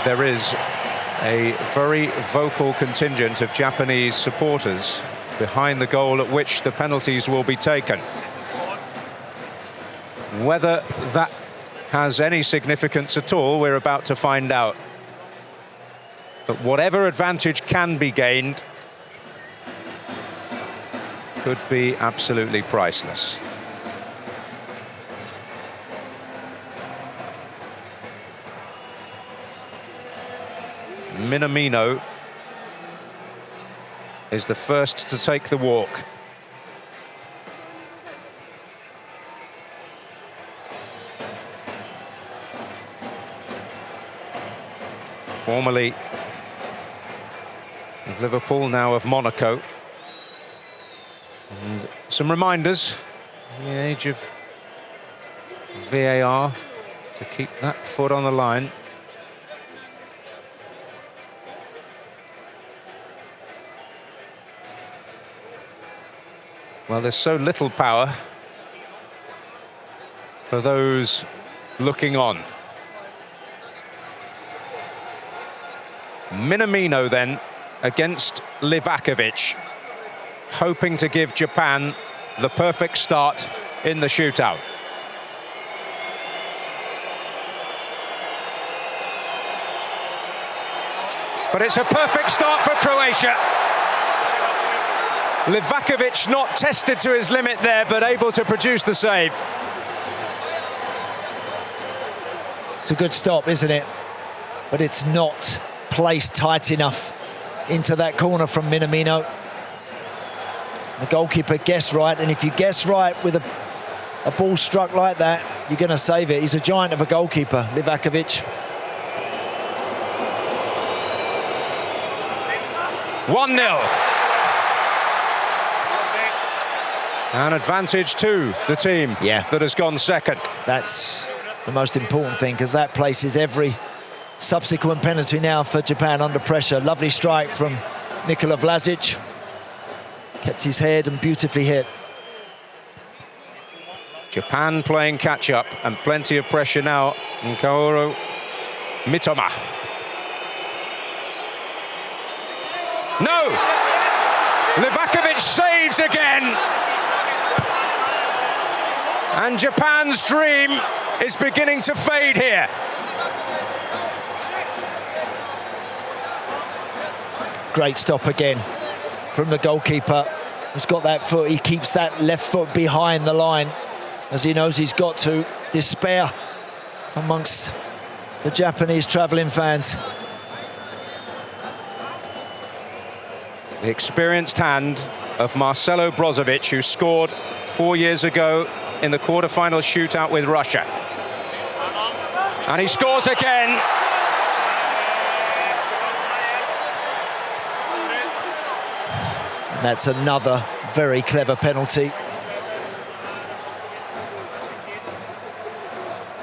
there is a very vocal contingent of Japanese supporters behind the goal at which the penalties will be taken. Whether that has any significance at all, we're about to find out. But whatever advantage can be gained could be absolutely priceless. Minamino is the first to take the walk. Formerly of Liverpool, now of Monaco. And some reminders in the age of VAR to keep that foot on the line. Well, there's so little power for those looking on. Minamino then against Livakovic, hoping to give Japan the perfect start in the shootout. But it's a perfect start for Croatia. Livakovic not tested to his limit there, but able to produce the save. It's a good stop, isn't it? But it's not placed tight enough into that corner from Minamino. The goalkeeper guessed right, and if you guess right with a ball struck like that, you're going to save it. He's a giant of a goalkeeper, Livakovic. 1-0. An advantage to the team that has gone second. That's the most important thing, because that places every subsequent penalty now for Japan under pressure. Lovely strike from Nikola Vlasic. Kept his head and beautifully hit. Japan playing catch-up and plenty of pressure now. Kaoru Mitoma. No! Livakovic saves again! And Japan's dream is beginning to fade here. Great stop again from the goalkeeper, who's got that foot. He keeps that left foot behind the line, as he knows he's got to. Despair amongst the Japanese travelling fans. The experienced hand of Marcelo Brozovic, who scored 4 years ago in the quarter-final shootout with Russia. And he scores again. And that's another very clever penalty.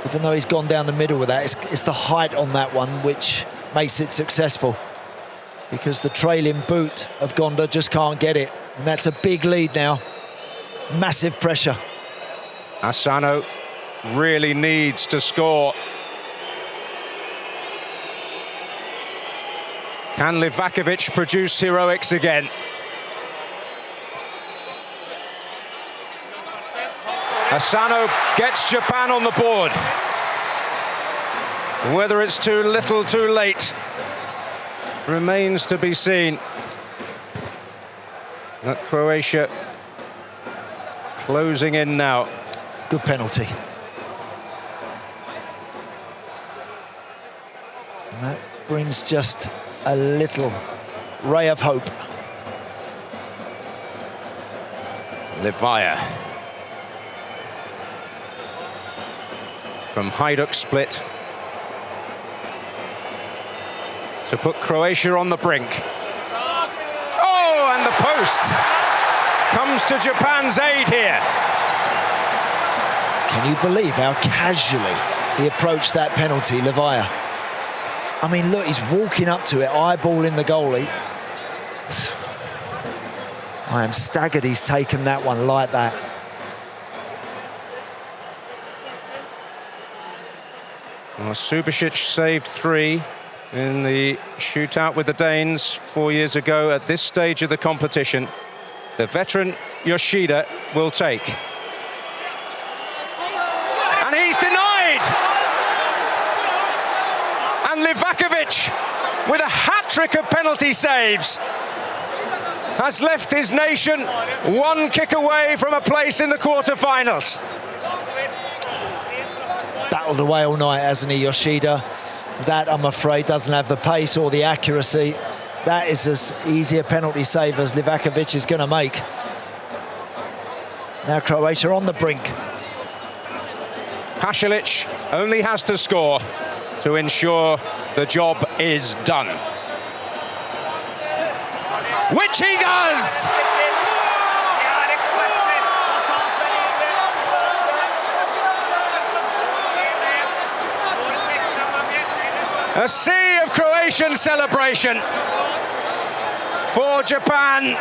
Even though he's gone down the middle with that, it's the height on that one which makes it successful, because the trailing boot of Gonda just can't get it. And that's a big lead now. Massive pressure. Asano really needs to score. Can Livakovic produce heroics again? Asano gets Japan on the board. Whether it's too little, too late, remains to be seen. That Croatia closing in now. Good penalty. And that brings just a little ray of hope. Livaya. From Hajduk Split to put Croatia on the brink. Oh, and the post comes to Japan's aid here. Can you believe how casually he approached that penalty, Livaya? I mean, look, he's walking up to it, eyeballing the goalie. I am staggered he's taken that one like that. Well, Subasic saved 3. in the shootout with the Danes 4 years ago. At this stage of the competition, the veteran Yoshida will take. And he's denied! And Livakovic, with a hat-trick of penalty saves, has left his nation one kick away from a place in the quarter-finals. Battled away all night, hasn't he, Yoshida? That, I'm afraid, doesn't have the pace or the accuracy. That is as easy a penalty save as Livakovic is going to make. Now Croatia on the brink. Pasalic only has to score to ensure the job is done. Which he does! A sea of Croatian celebration for Japan.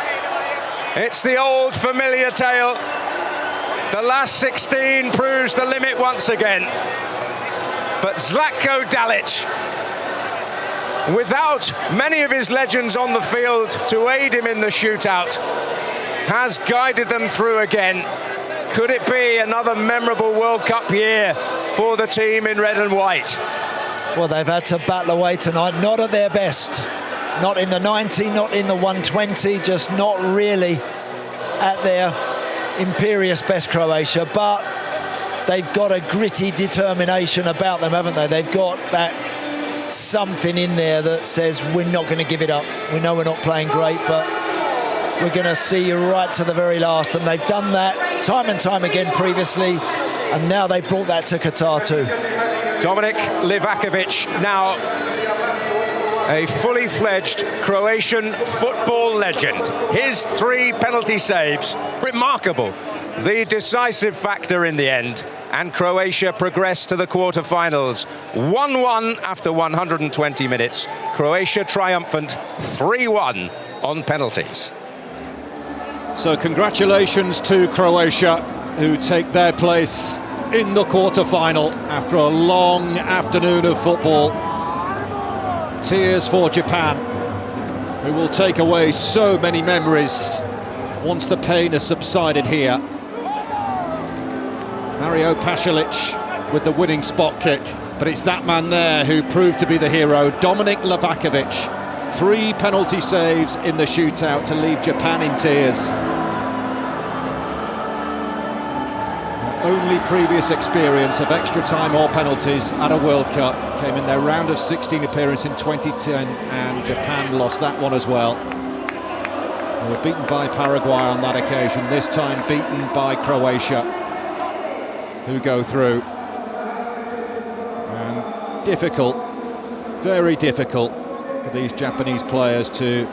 It's the old familiar tale. The last 16 proves the limit once again. But Zlatko Dalic, without many of his legends on the field to aid him in the shootout, has guided them through again. Could it be another memorable World Cup year for the team in red and white? Well, they've had to battle away tonight, not at their best. Not in the 90, not in the 120, just not really at their imperious best, Croatia. But they've got a gritty determination about them, haven't they? They've got that something in there that says we're not going to give it up. We know we're not playing great, but we're going to see you right to the very last. And they've done that time and time again previously, and now they brought that to Qatar too. Dominik Livakovic, now a fully fledged Croatian football legend. His 3 penalty saves, remarkable. The decisive factor in the end, and Croatia progressed to the quarter-finals. 1-1 after 120 minutes. Croatia triumphant, 3-1 on penalties. So congratulations to Croatia, who take their place in the quarter-final after a long afternoon of football. Tears for Japan, who will take away so many memories once the pain has subsided here. Mario Pasalic with the winning spot kick, but it's that man there who proved to be the hero, Dominik Livakovic. 3 penalty saves in the shootout to leave Japan in tears. Only previous experience of extra time or penalties at a World Cup came in their round of 16 appearance in 2010, and Japan lost that one as well. They were beaten by Paraguay on that occasion, this time beaten by Croatia, who go through. And difficult, very difficult for these Japanese players to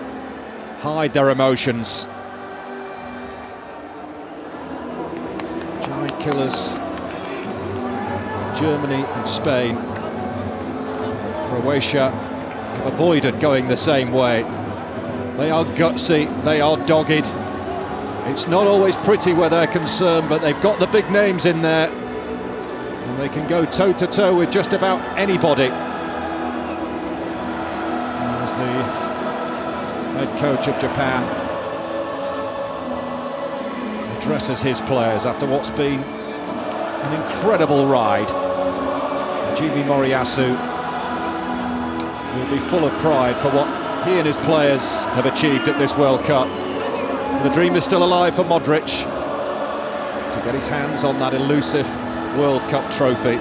hide their emotions. Giant killers, Germany and Spain. Croatia have avoided going the same way. They are gutsy, they are dogged. It's not always pretty where they're concerned, but they've got the big names in there, and they can go toe-to-toe with just about anybody. As the head coach of Japan addresses his players after what's been an incredible ride. Jimmy Moriyasu will be full of pride for what he and his players have achieved at this World Cup. The dream is still alive for Modric to get his hands on that elusive World Cup trophy.